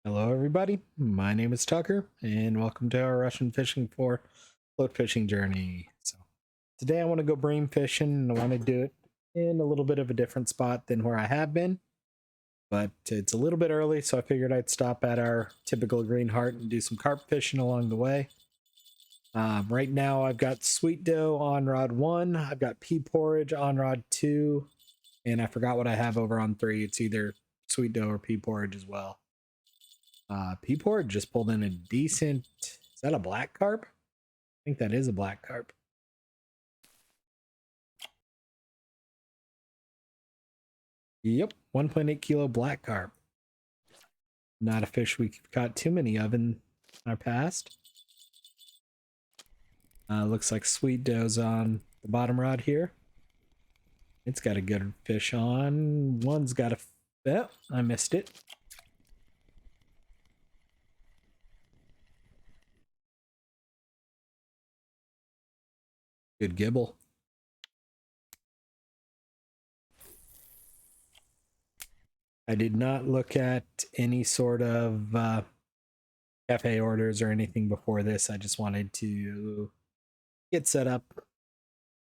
Hello, everybody. My name is Tucker, and welcome to our Russian fishing for float fishing journey. So, today I want to go bream fishing, and I want to do it in a little bit of a different spot than where I have been. But it's a little bit early, so I figured I'd stop at our typical Green Heart and do some carp fishing along the way. Right now, I've got sweet dough on rod 1, I've got pea porridge on rod 2, and I forgot what I have over on 3. It's either sweet dough or pea porridge as well. P-Port just pulled in a decent. Is that a black carp? I think that is a black carp. Yep, 1.8 kilo black carp. Not a fish we've caught too many of in our past. Looks like sweet dough's on the bottom rod here. It's got a good fish on. One's got a. Oh, I missed it. Good gibble. I did not look at any sort of cafe orders or anything before this. I just wanted to get set up.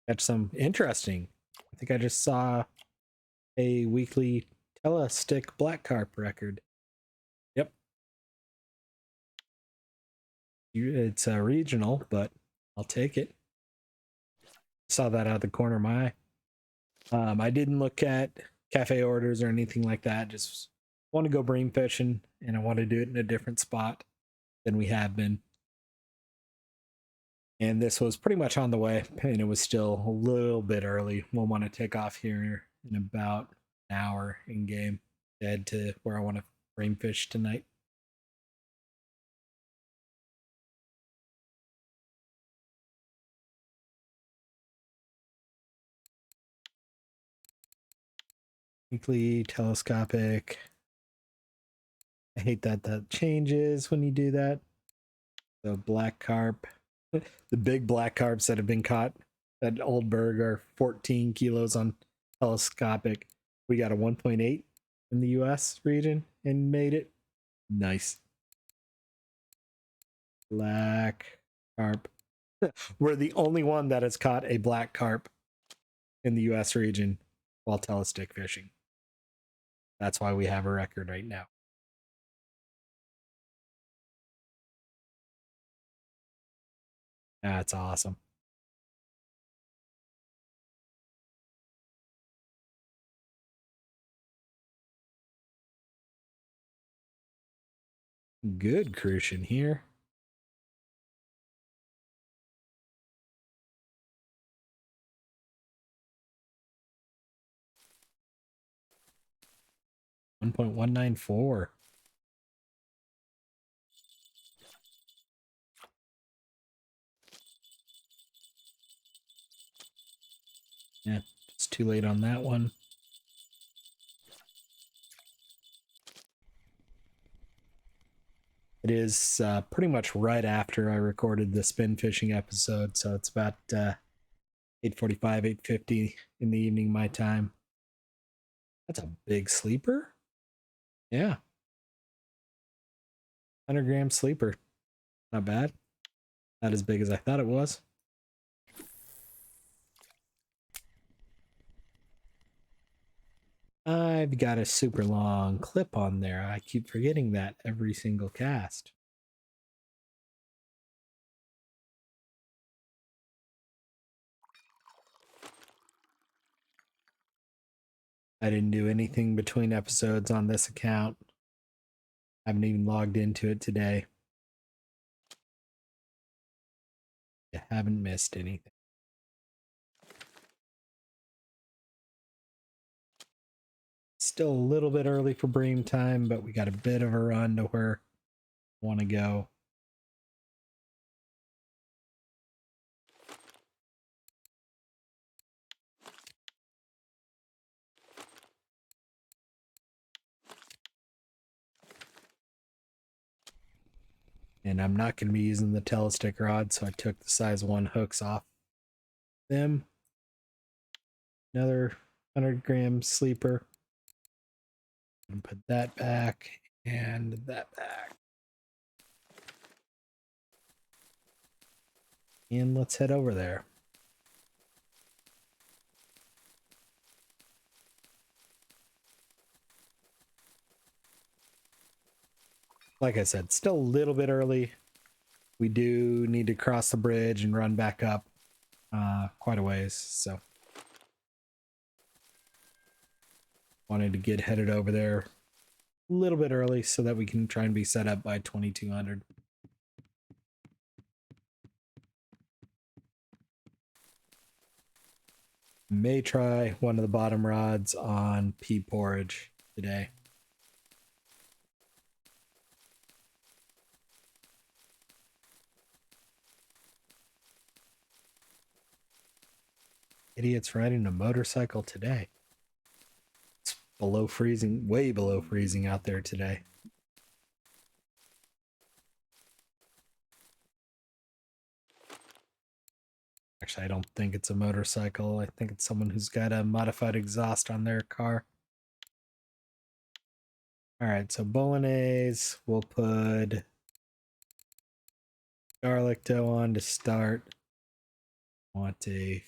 Catch some interesting. I think I just saw a weekly Telestick black carp record. Yep. It's a regional, but I'll take it. Saw that out of the corner of my eye. I didn't look at cafe orders or anything like that. Just want to go bream fishing, and I want to do it in a different spot than we have been. And this was pretty much on the way, and it was still a little bit early. We'll want to take off here in about an hour in game to head to where I want to bream fish tonight. Weekly telescopic. I hate that that changes when you do that. The black carp, the big black carps that have been caught at Oldberg are 14 kilos on telescopic. We got a 1.8 in the US region and made it. Nice. Black carp. We're the only one that has caught a black carp in the US region while telestick fishing. That's why we have a record right now. That's awesome. Good crucian here. $1.194. Yeah, it's too late on that one. It is pretty much right after I recorded the spin fishing episode, so it's about 8:45, 8:50 in the evening my time. That's a big sleeper. Yeah, 100-gram sleeper. Not bad. Not as big as I thought it was. I've got a super long clip on there. I keep forgetting that every single cast. I didn't do anything between episodes on this account. I haven't even logged into it today. You haven't missed anything. Still a little bit early for bream time, but we got a bit of a run to where I want to go. And I'm not going to be using the telestick rod, so I took the size 1 hooks off them. Another 100-gram sleeper. And put that back. And that back. And let's head over there. Like I said, still a little bit early. We do need to cross the bridge and run back up quite a ways, so wanted to get headed over there a little bit early so that we can try and be set up by 2200. May try one of the bottom rods on pea porridge today. Idiots riding a motorcycle today. It's below freezing, way below freezing out there today. Actually, I don't think it's a motorcycle. I think it's someone who's got a modified exhaust on their car. All right, so bolognese, we'll put garlic dough on to start. Want a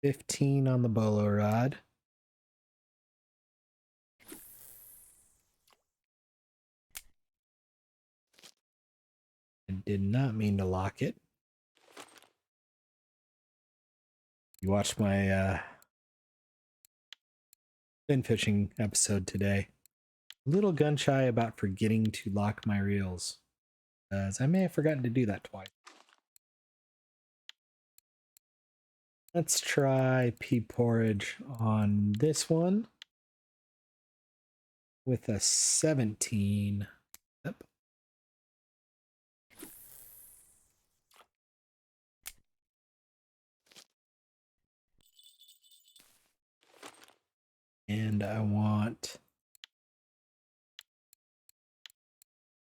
15 on the bolo rod. I did not mean to lock it. You watched my fin fishing episode today. A little gun shy about forgetting to lock my reels, as I may have forgotten to do that twice. Let's try pea porridge on this one with a 17. Yep. And I want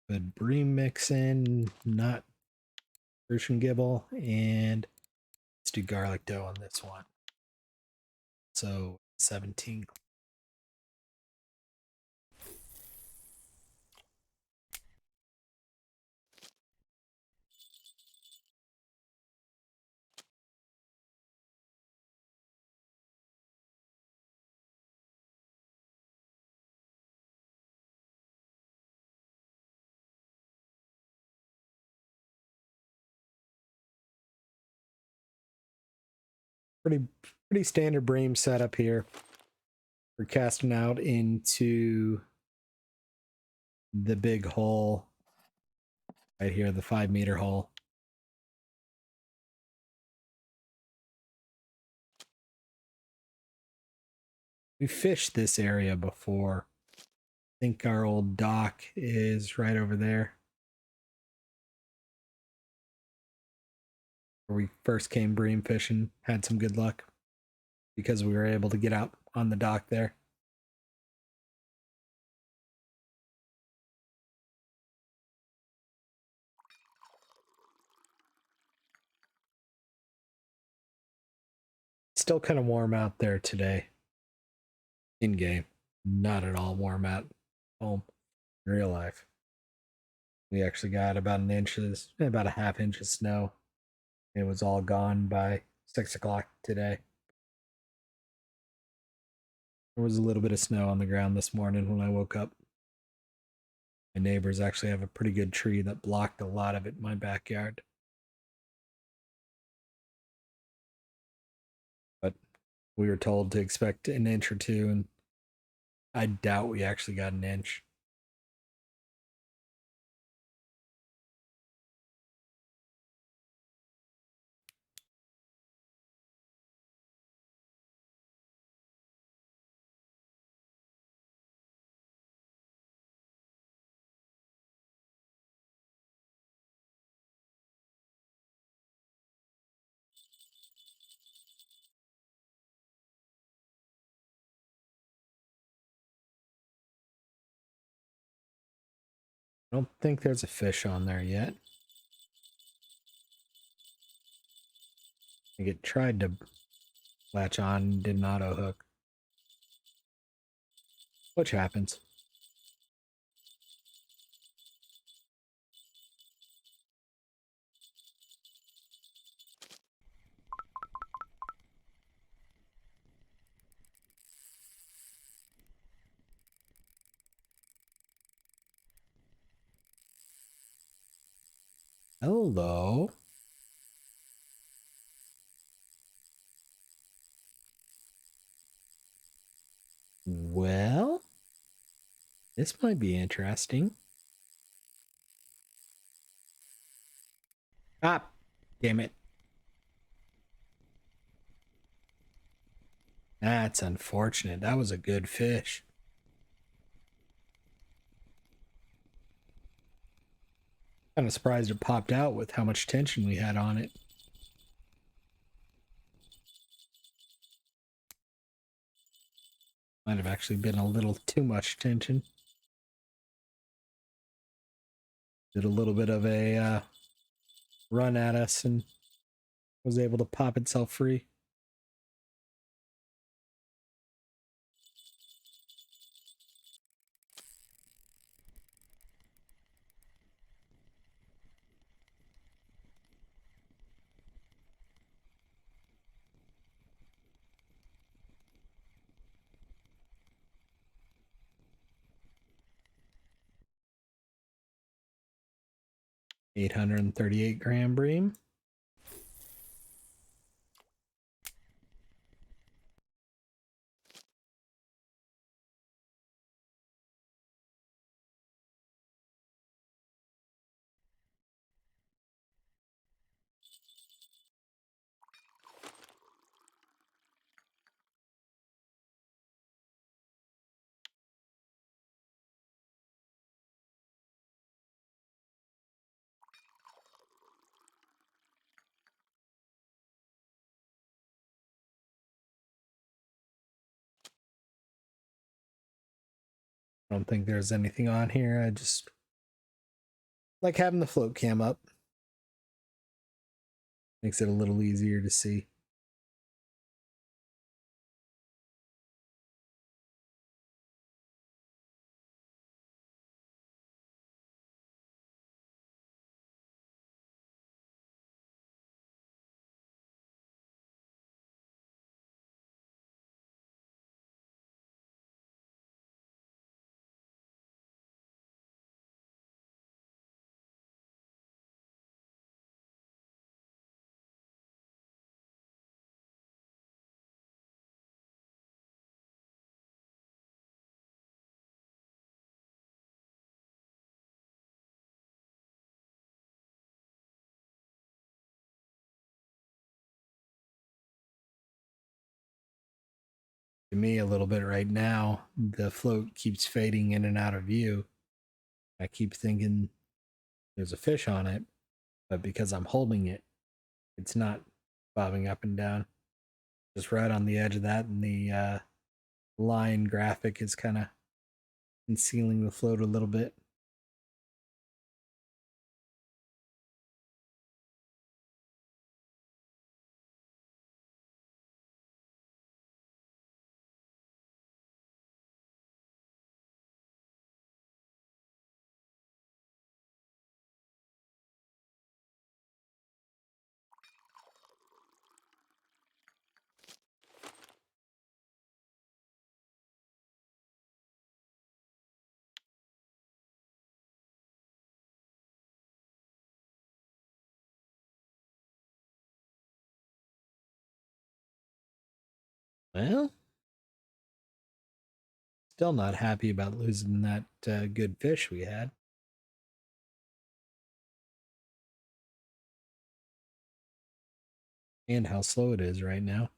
the Bream mix in, not Russian Gibble, and let's do garlic dough on this one. So 17. Pretty standard Bream setup here. We're casting out into the big hole right here, the 5-meter hole. We fished this area before. I think our old dock is right over there, where we first came Bream fishing. Had some good luck because we were able to get out on the dock there. Still kind of warm out there today. In game, not at all warm out home in real life. We actually got about about a half inch of snow. It was all gone by 6 o'clock today. There was a little bit of snow on the ground this morning when I woke up. My neighbors actually have a pretty good tree that blocked a lot of it in my backyard. But we were told to expect an inch or two, and I doubt we actually got an inch. I don't think there's a fish on there yet. I think it tried to latch on, didn't auto hook. Which happens. Hello. Well, this might be interesting. Ah, damn it. That's unfortunate. That was a good fish. Kind of surprised it popped out with how much tension we had on it. Might have actually been a little too much tension. Did a little bit of a run at us and was able to pop itself free. $838 bream. I don't think there's anything on here. I just like having the float cam up. Makes it a little easier to see. To me, a little bit right now, the float keeps fading in and out of view. I keep thinking there's a fish on it, but because I'm holding it, it's not bobbing up and down. Just right on the edge of that, and the line graphic is kind of concealing the float a little bit. Well, still not happy about losing that good fish we had. And how slow it is right now.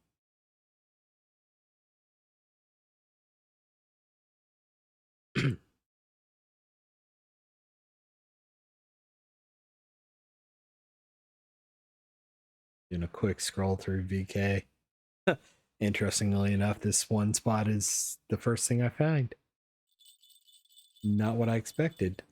Doing a quick scroll through VK. Interestingly enough, this one spot is the first thing I find. Not what I expected.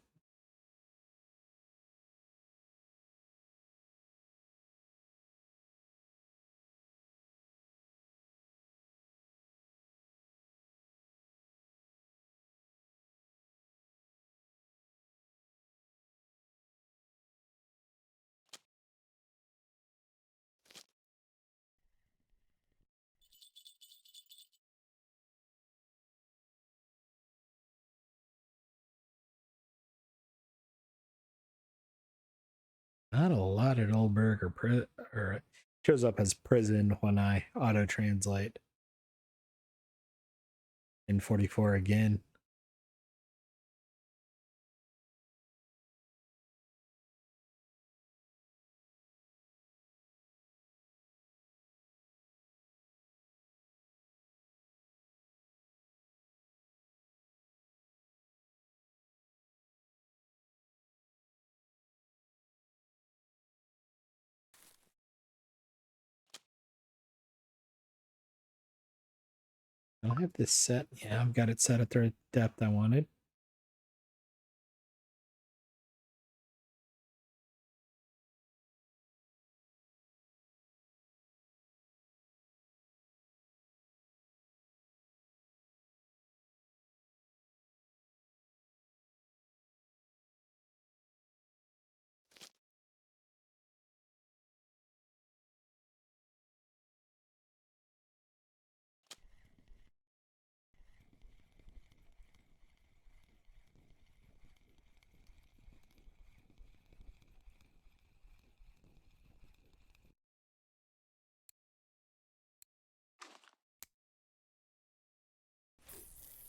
Not a lot at Oldberg or it shows up as prison when I auto translate. In 44 again. I don't have this set. Yeah, I've got it set at the depth I wanted.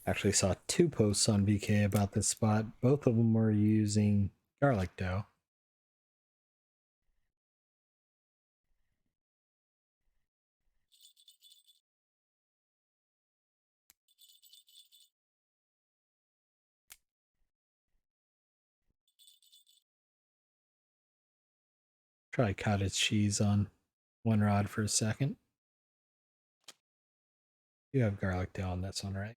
Actually saw two posts on VK about this spot. Both of them were using garlic dough. Try cottage cheese on one rod for a second. You have garlic dough on this one, right?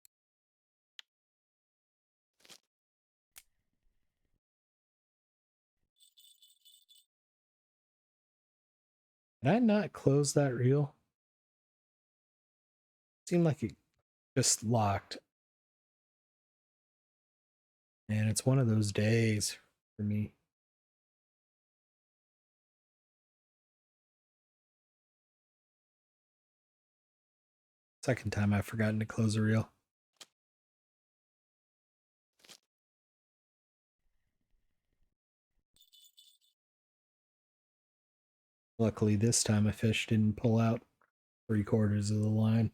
Did I not close that reel? Seemed like it just locked. And it's one of those days for me. Second time I've forgotten to close a reel. Luckily, this time a fish didn't pull out 3/4 of the line.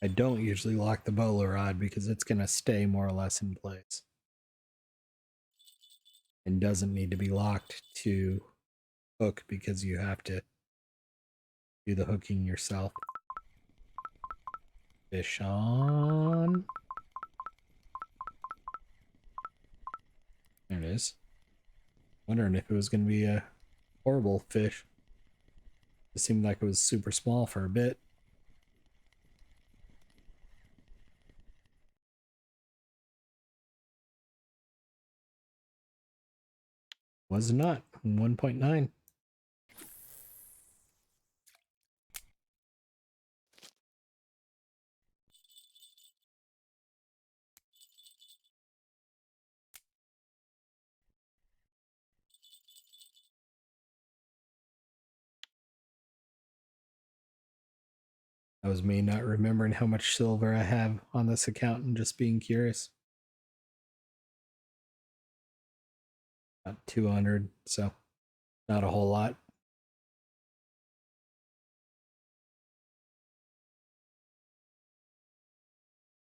I don't usually lock the bowler rod because it's going to stay more or less in place and doesn't need to be locked to hook because you have to do the hooking yourself. Fish on. There it is. Wondering if it was going to be a horrible fish. It seemed like it was super small for a bit. Was not. 1.9. That was me not remembering how much silver I have on this account and just being curious. About 200, so not a whole lot.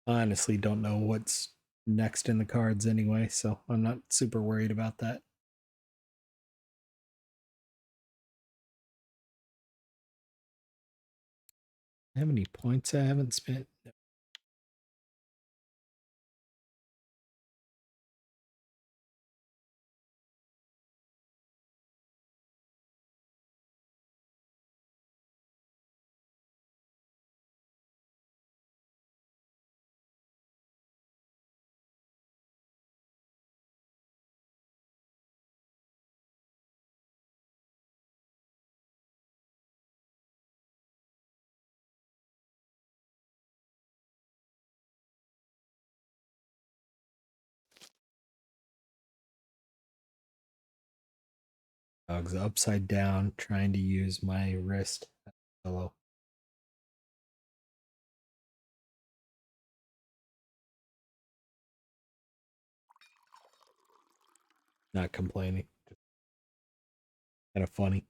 I honestly don't know what's next in the cards anyway, so I'm not super worried about that. How many points I haven't spent? Dog's upside down, trying to use my wrist as a pillow. Not complaining. Just kind of funny.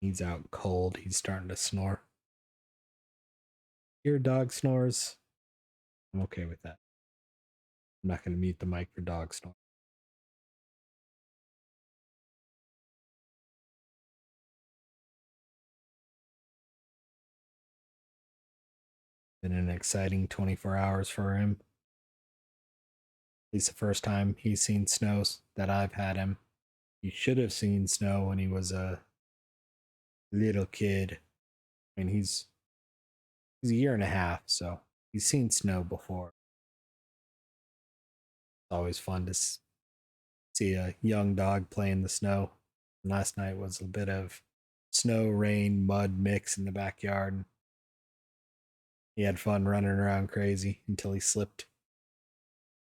He's out cold. He's starting to snore. Your dog snores. I'm okay with that. I'm not going to mute the mic for dog snore. Been an exciting 24 hours for him. At least the first time he's seen snow that I've had him. He should have seen snow when he was a little kid. I mean, he's a year and a half, so he's seen snow before. It's always fun to see a young dog play in the snow. And last night was a bit of snow, rain, mud mix in the backyard. He had fun running around crazy until he slipped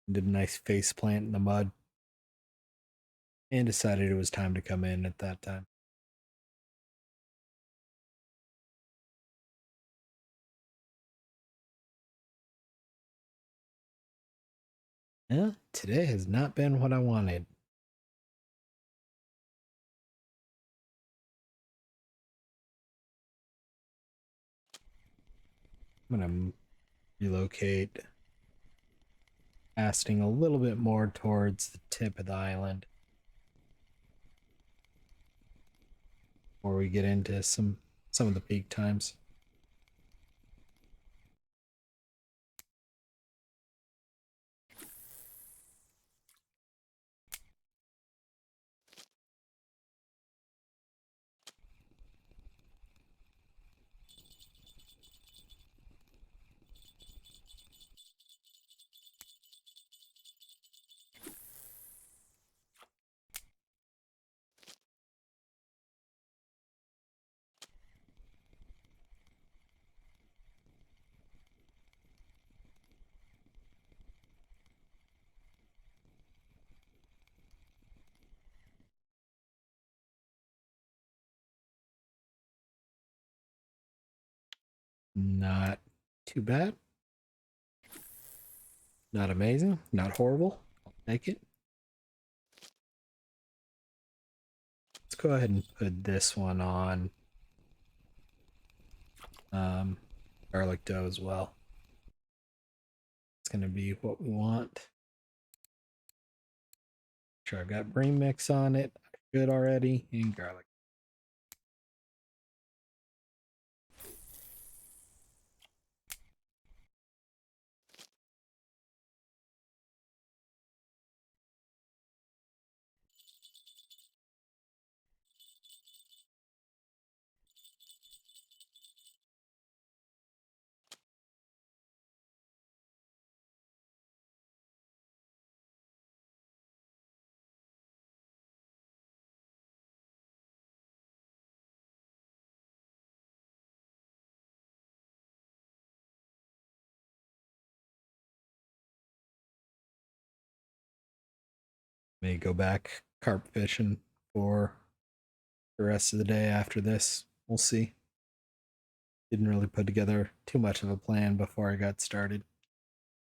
and did a nice face plant in the mud and decided it was time to come in at that time. Yeah, today has not been what I wanted. I'm going to relocate, casting a little bit more towards the tip of the island before we get into some of the peak times. Not too bad. Not amazing. Not horrible. I'll take it. Let's go ahead and put this one on um, garlic dough as well. It's going to be what we want. Sure, I've got Bream mix on it. Good already. And garlic. May go back carp fishing for the rest of the day after this. We'll see. Didn't really put together too much of a plan before I got started.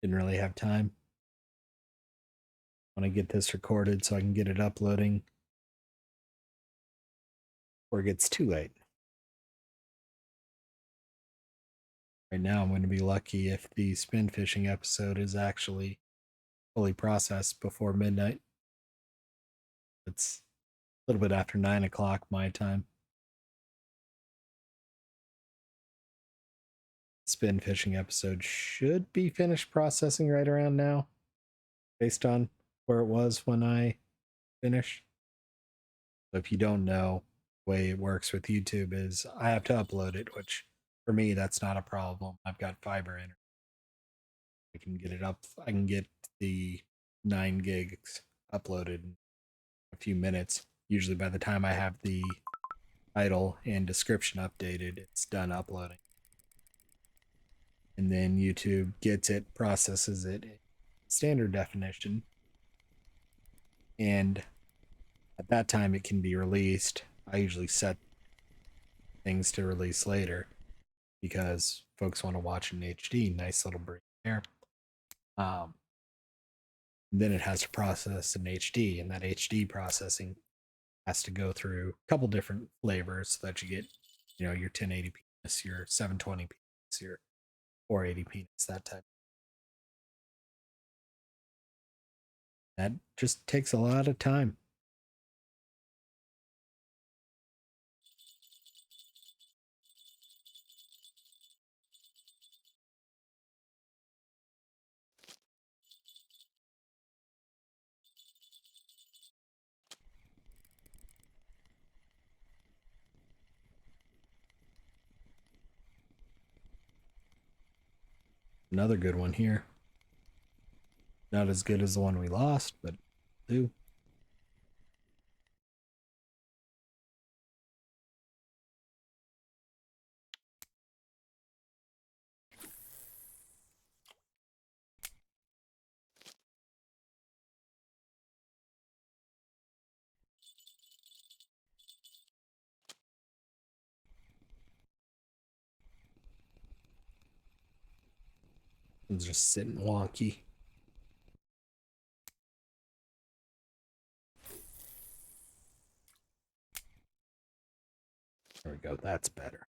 Didn't really have time. I want to get this recorded so I can get it uploading before it gets too late. Right now, I'm going to be lucky if the spin fishing episode is actually fully processed before midnight. It's a little bit after 9 o'clock my time. Spin fishing episode should be finished processing right around now, based on where it was when I finished. So if you don't know, the way it works with YouTube is I have to upload it, which for me that's not a problem. I've got fiber in it. I can get it up. I can get the 9 gigs uploaded in a few minutes. Usually by the time I have the title and description updated, it's done uploading. And then YouTube gets it, processes it in standard definition, and at that time it can be released. I usually set things to release later because folks want to watch in HD. Nice little break there. Then it has to process in HD, and that HD processing has to go through a couple different flavors so that you get, your 1080p, your 720p, your 480p, that type. That just takes a lot of time. Another good one here. Not as good as the one we lost, but do. It's just sitting wonky. There we go. That's better.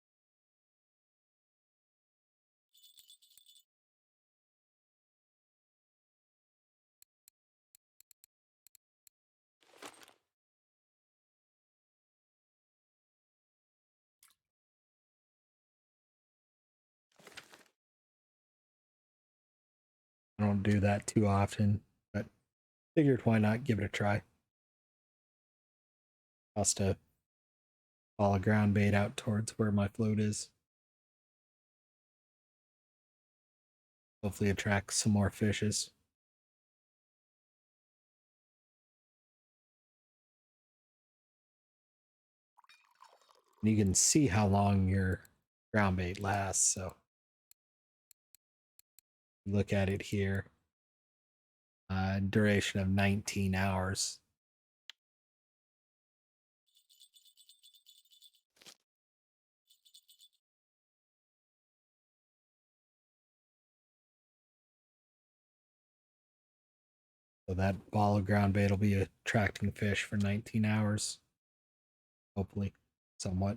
I don't do that too often, but figured why not give it a try. Has to follow ground bait out towards where my float is. Hopefully attract some more fishes. And you can see how long your ground bait lasts. So look at it here. Duration of 19 hours. So that ball of ground bait will be attracting fish for 19 hours. Hopefully, somewhat.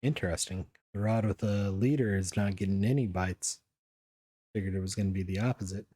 Interesting. The rod with the leader is not getting any bites. Figured it was going to be the opposite.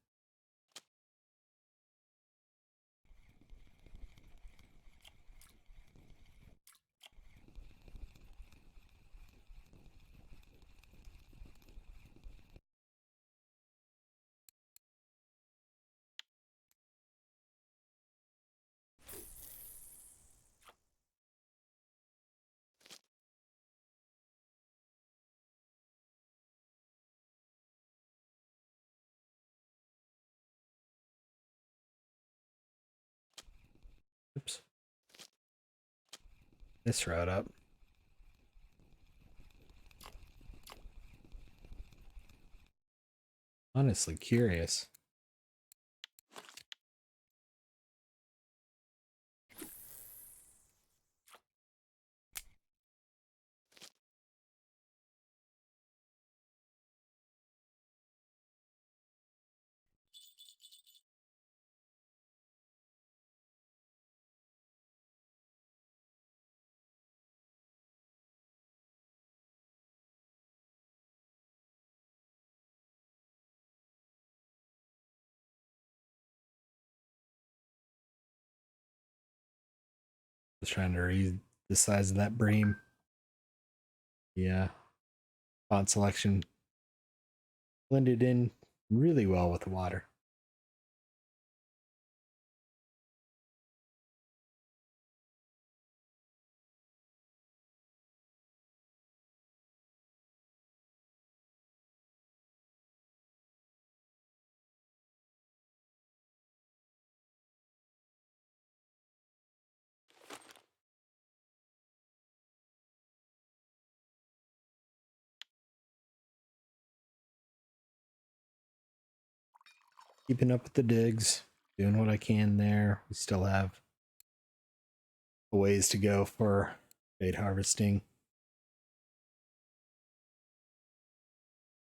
Oops. This rod up. Honestly curious. Just trying to read the size of that bream. Yeah, font selection blended in really well with the water. Keeping up with the digs, doing what I can there. We still have a ways to go for bait harvesting.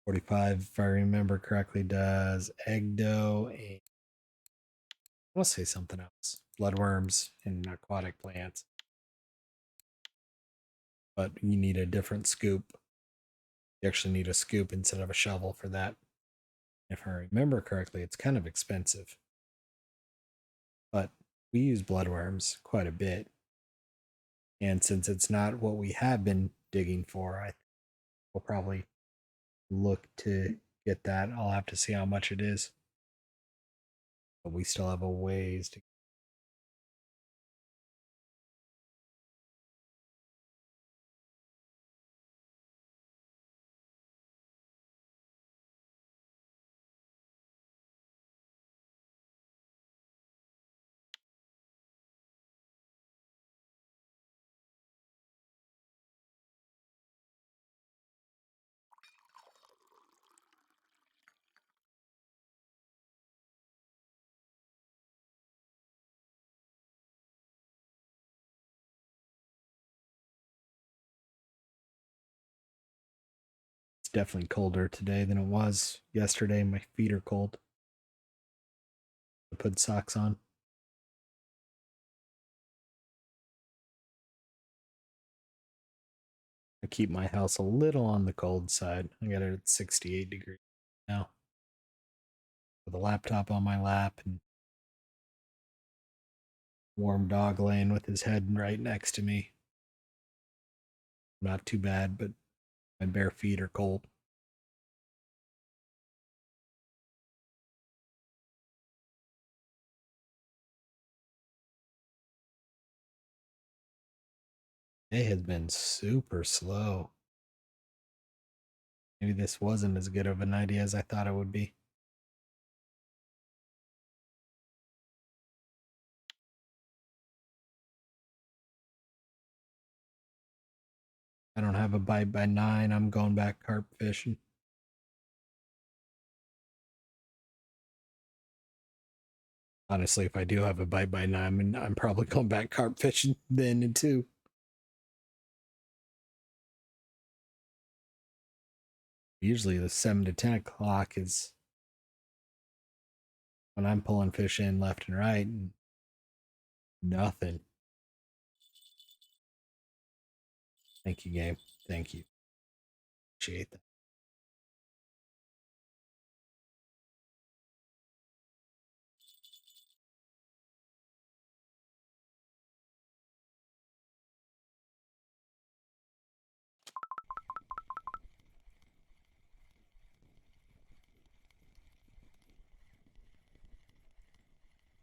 45, if I remember correctly, does egg dough and I want to say something else. Bloodworms and aquatic plants. But you need a different scoop. You actually need a scoop instead of a shovel for that. If I remember correctly, it's kind of expensive. But we use bloodworms quite a bit. And since it's not what we have been digging for, I will probably look to get that. I'll have to see how much it is. But we still have a ways to. It's definitely colder today than it was yesterday. My feet are cold. I put socks on. I keep my house a little on the cold side. I got it at 68 degrees now with a laptop on my lap and warm dog laying with his head right next to me. Not too bad, but my bare feet are cold. It has been super slow. Maybe this wasn't as good of an idea as I thought it would be. I don't have a bite by 9. I'm going back carp fishing. Honestly, if I do have a bite by 9, I'm probably going back carp fishing then and too. Usually the 7 to 10 o'clock is when I'm pulling fish in left and right and nothing. Thank you, game. Thank you. Appreciate that.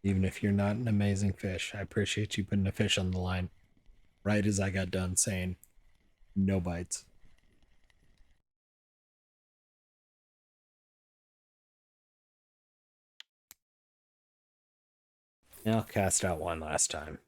Even if you're not an amazing fish, I appreciate you putting a fish on the line right as I got done saying no bites. I'll cast out one last time.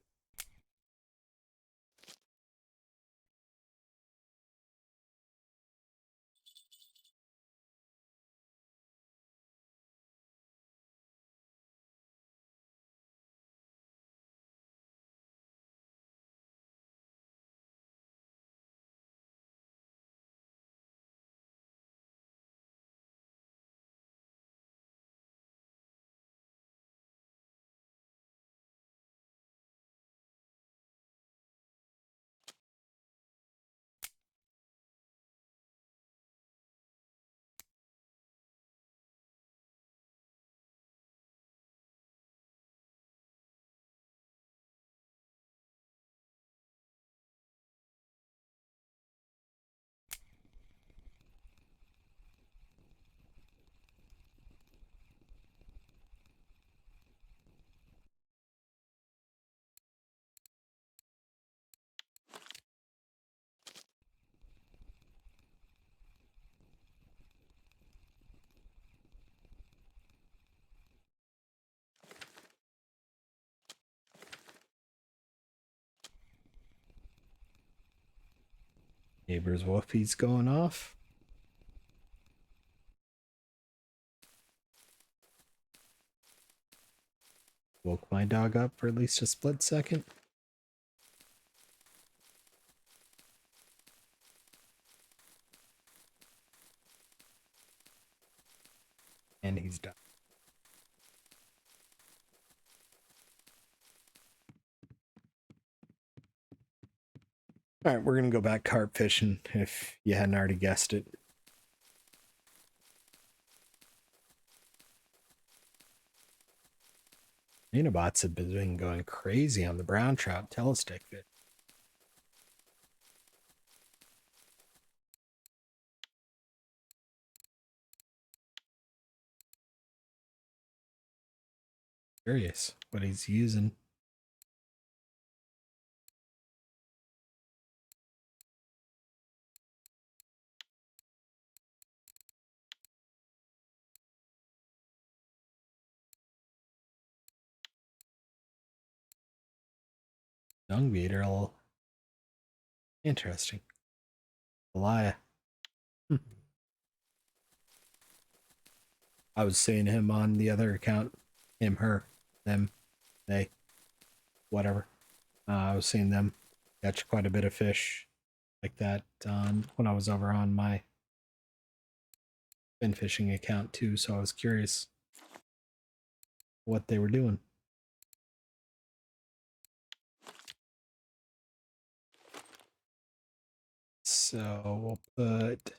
Neighbor's wolfie's going off. Woke my dog up for at least a split second. And he's done. All right, we're going to go back carp fishing if you hadn't already guessed it. Nanobots have been going crazy on the brown trout telestick fish. Curious what he's using. Dung beetle. Interesting. Elia. I was seeing him on the other account. Him, her, them, they, whatever. I was seeing them catch quite a bit of fish like that when I was over on my fin fishing account too, so I was curious what they were doing. So we'll put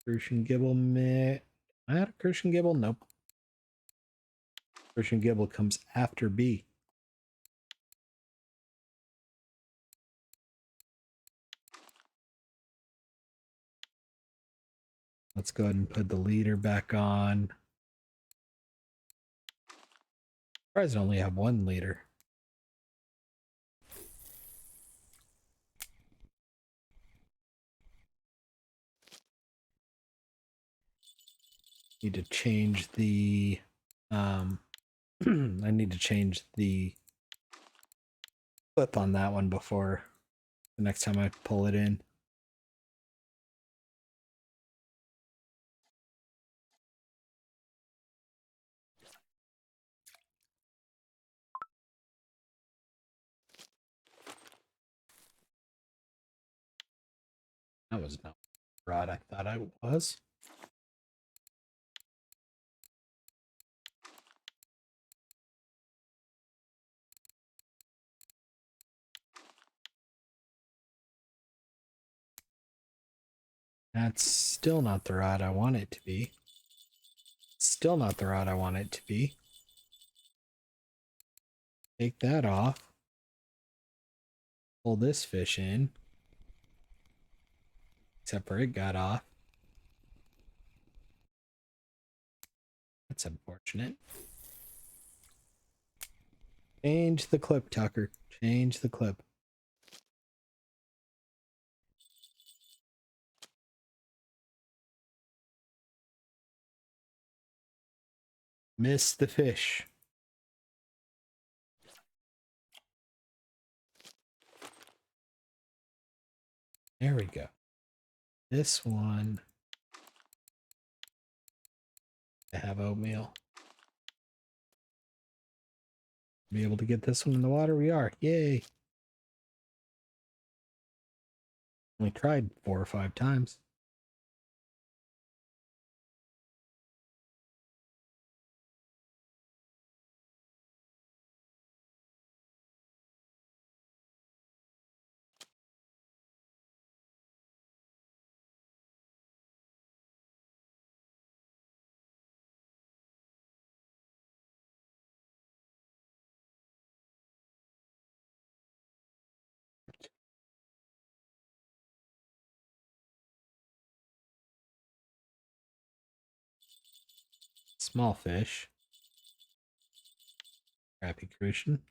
Crucian Gibble mitt. I had a Crucian Gibble? Nope. Crucian Gibble comes after B. Let's go ahead and put the leader back on. Surprised I only have one leader. Need to change the I need to change the clip on that one before the next time I pull it in. That was not the rod I thought I was. That's still not the rod I want it to be. Still not the rod I want it to be. Take that off. Pull this fish in. Except for it got off. That's unfortunate. Change the clip, Tucker. Change the clip. Miss the fish. There we go. This one. I have oatmeal. Be able to get this one in the water. We are. Yay. Only tried 4 or 5 times. Small fish. Crappy Crucian.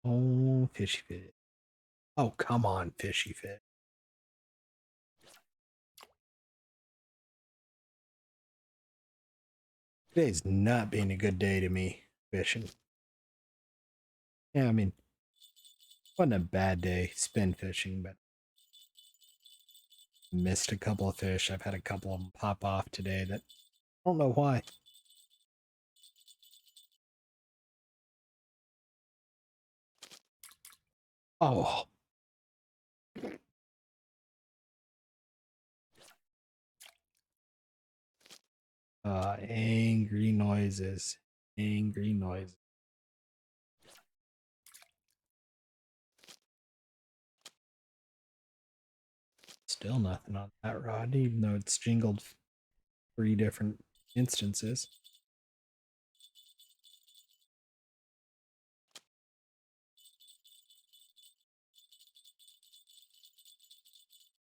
Oh, fishy fish. Oh, come on, fishy fish. Today's not being a good day to me fishing. Yeah, I mean, wasn't a bad day spin fishing, but missed a couple of fish. I've had a couple of them pop off today that I don't know why. Oh, angry noises. Angry noises. Still nothing on that rod, even though it's jingled 3 different instances.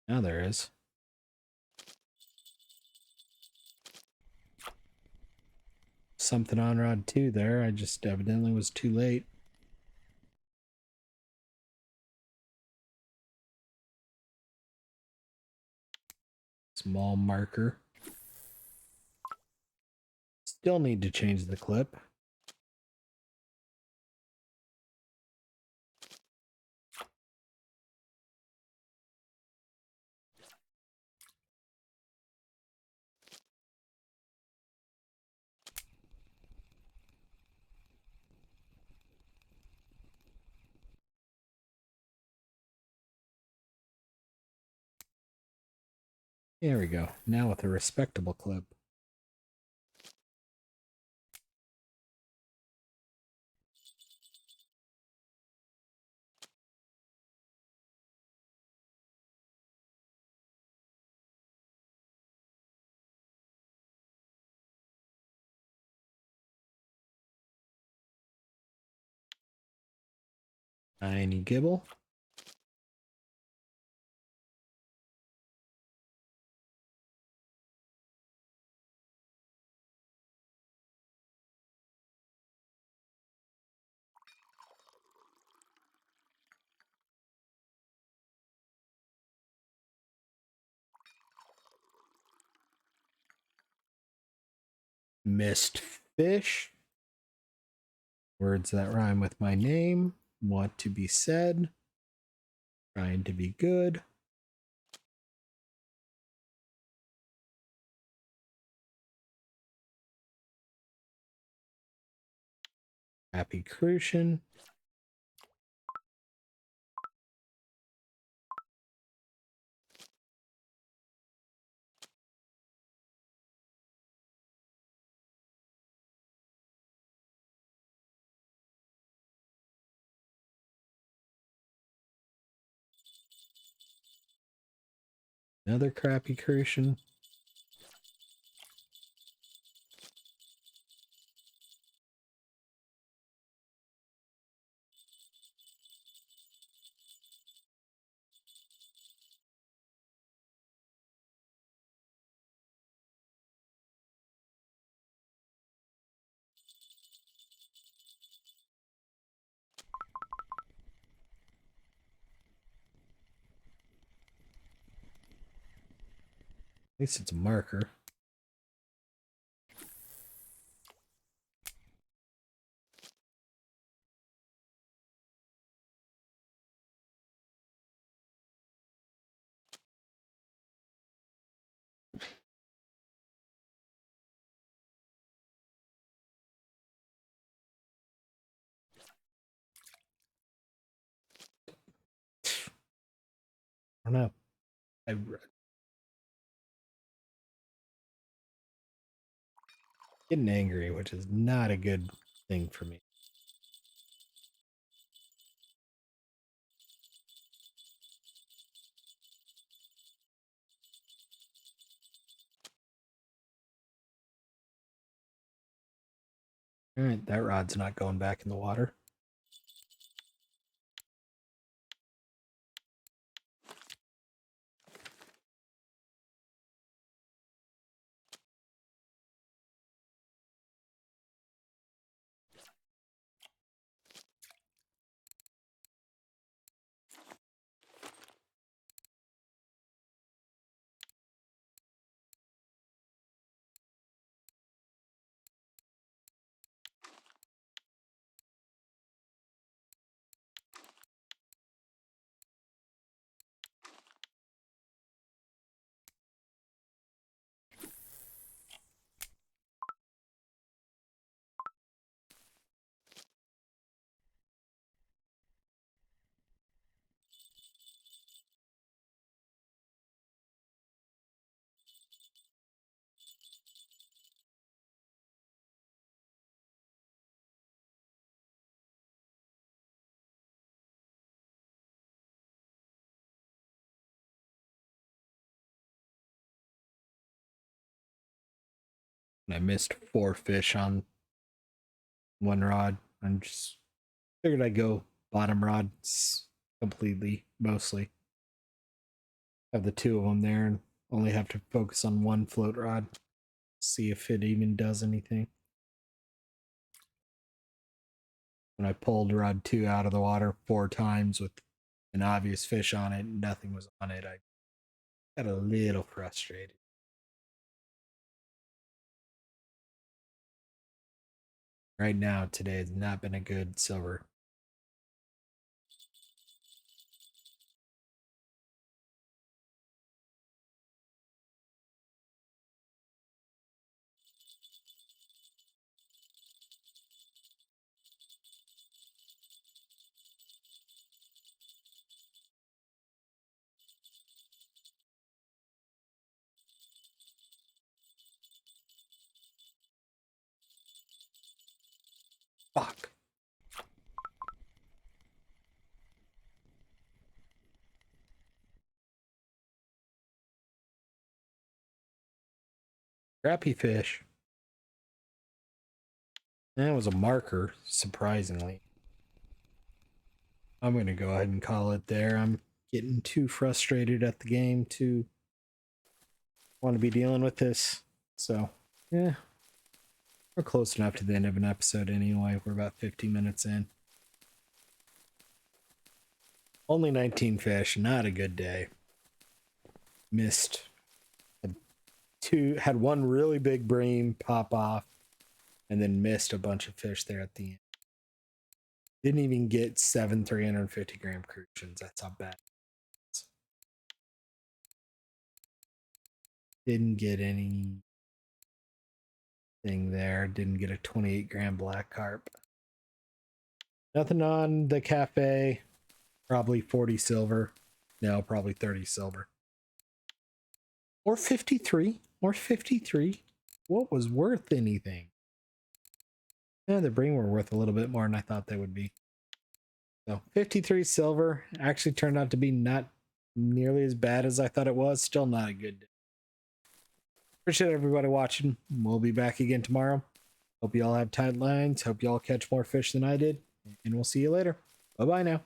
Now there is. Something on rod 2 there. I just evidently was too late. Small marker. Still need to change the clip. There we go. Now with a respectable clip. Tiny gibble. Missed fish. Words that rhyme with my name. Want to be said. Trying to be good. Happy crucian. Another crappy crucian. At least it's a marker. I don't know. I'm getting angry, which is not a good thing for me. All right, that rod's not going back in the water. And I missed 4 fish on one rod. I'm just figured I'd go bottom rods completely, mostly. Have the 2 of them there and only have to focus on one float rod. See if it even does anything. When I pulled rod 2 out of the water 4 times with an obvious fish on it and nothing was on it, I got a little frustrated. Right now, today has not been a good silver. Fuck. Crappy fish. That was a marker, surprisingly. I'm going to go ahead and call it there. I'm getting too frustrated at the game to want to be dealing with this. So, yeah. We're close enough to the end of an episode anyway. We're about 50 minutes in. Only 19 fish, not a good day. Missed had one really big bream pop off, and then missed a bunch of fish there at the end. Didn't even get 7 350-gram crucians. That's how bad it is. Didn't get anything there. Didn't get a 28-gram black carp. Nothing on the cafe. Probably 40 silver. No, probably 30 silver. Or 53. Or 53. What was worth anything? Yeah, the Bream were worth a little bit more than I thought they would be. So 53 silver actually turned out to be not nearly as bad as I thought it was. Still not a good day. Appreciate everybody watching. We'll be back again tomorrow. Hope you all have tight lines. Hope you all catch more fish than I did. And we'll see you later. Bye-bye now.